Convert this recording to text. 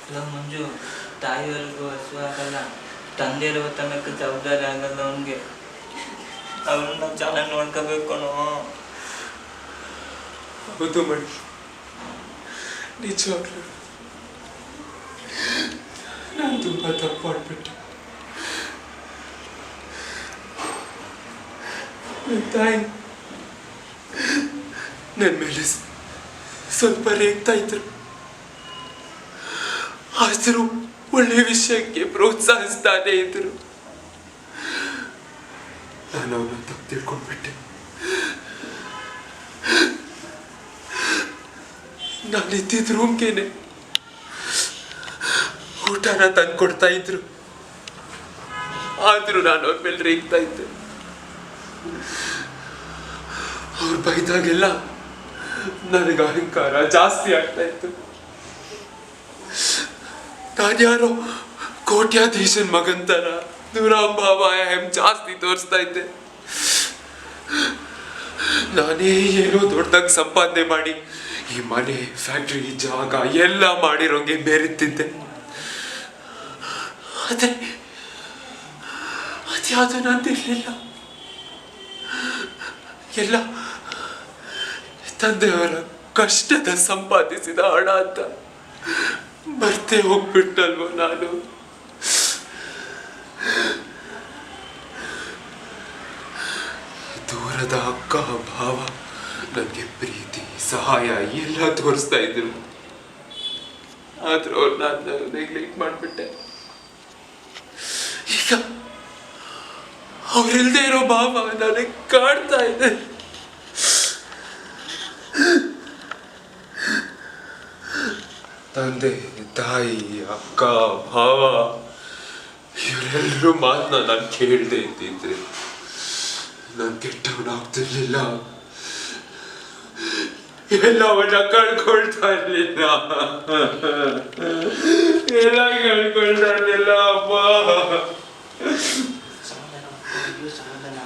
ಇಲ್ಲ ಮಂಜು, ತಾಯಿಯವ್ರಿಗೂ ಹಸು ಆಗಲ್ಲ, ತಂದೆ ಇರುವ ತನಕ ಜವಾಬ್ದಾರಿ ಆಗಲ್ಲ ಅವನಿಗೆ. ಅವ್ರನ್ನ ನಾವು ಚೆನ್ನಾಗಿ ನೋಡ್ಕೋಬೇಕು ಕಣೋ. ಹೌದು ಮಣಿ, ನಿಜವಾಗ್ಲೂ ನಾನು ತುಂಬ ತಪ್ಪು ಮಾಡ್ಬಿಟ್ಟೆ. ನನ್ನ ತಾಯಿ ನನ್ನ ಮೇಲೆ ಸ್ವಲ್ಪ ರೇಗ್ತಾ ಇದ್ರು, ಆದರೂ ಒಳ್ಳೆ ವಿಷಯಕ್ಕೆ ಪ್ರೋತ್ಸಾಹಿಸ್ತಾನೆ ಇದ್ರು. ನಾನು ಅವನ್ನ ತಪ್ಪು ತಿಳ್ಕೊಂಡ್ಬಿಟ್ಟೆ. ನಾನು ಇದ್ದಿದ್ದ ರೂಮ್ಗೇನೆ ಊಟನ ತಂದು ಕೊಡ್ತಾ ಇದ್ರು, ಆದ್ರೂ ನಾನು ಅವ್ರ ಮೇಲೆ ರೇಗ್ತಾ ಇದ್ದೆ. ಅವ್ರು ಬೈದಾಗೆಲ್ಲ ನನಗೆ ಅಹಂಕಾರ ಜಾಸ್ತಿ ಆಗ್ತಾ ಇತ್ತು. ನಾನ್ಯಾರೋ ಕೋಟ್ಯಾಧೀಶನ ಮಗನ್ ತರ ದುರಾಭಾವ ಜಾಸ್ತಿ ತೋರಿಸ್ತಾ ಇದ್ದೆ. ನಾನೇ ಏನೋ ದೊಡ್ಡದಾಗಿ ಸಂಪಾದನೆ ಮಾಡಿ ಈ ಮನೆ, ಫ್ಯಾಕ್ಟ್ರಿ, ಜಾಗ ಎಲ್ಲ ಮಾಡಿರೋಂಗೆ ಬೇರೆತ್ತಿದ್ದೆ. ಆದರೆ ಅದ್ಯಾವುದು ನಂದಿರ್ಲಿಲ್ಲ. ಎಲ್ಲ ತಂದೆಯವರ ಕಷ್ಟದ ಸಂಪಾದಿಸಿದ ಹಣ ಅಂತ ಮರ್ತೇ ಹೋಗ್ಬಿಟ್ಟಲ್ವ ನಾನು. ದೂರದ ಅಕ್ಕ ಭಾವ ನನಗೆ ಪ್ರೀತಿ, ಸಹಾಯ ಎಲ್ಲ ತೋರಿಸ್ತಾ ಇದ್ರು, ಆದ್ರೂ ಅವ್ರು ನಾನು ನೆಗ್ಲೆಕ್ಟ್ ಮಾಡ್ಬಿಟ್ಟೆ. ಈಗ ಅವ್ರಿಲ್ದೇ ಇರೋ ಭಾವ ನನಗೆ ಕಾಡ್ತಾ ಇದೆ. ತಂದೆ, ತಾಯಿ, ಅಕ್ಕ, ಭಾವ ಇವರೆಲ್ಲರೂ ಮಾತನ್ನ ನಾನು ಕೇಳದೆ ಇದ್ದಿದ್ರೆ ನಾನು ಕೆಟ್ಟವನಾಗ್ತಿರ್ಲಿಲ್ಲ, ಎಲ್ಲವನ್ನ ಕಳ್ಕೊಳ್ತಾ ಇರ್ಲಿಲ್ಲ, ಎಲ್ಲ ಕಳ್ಕೊಳ್ತಾ ಇರ್ಲಿಲ್ಲ. ಅಪ್ಪ ಸಮಾಧಾನ.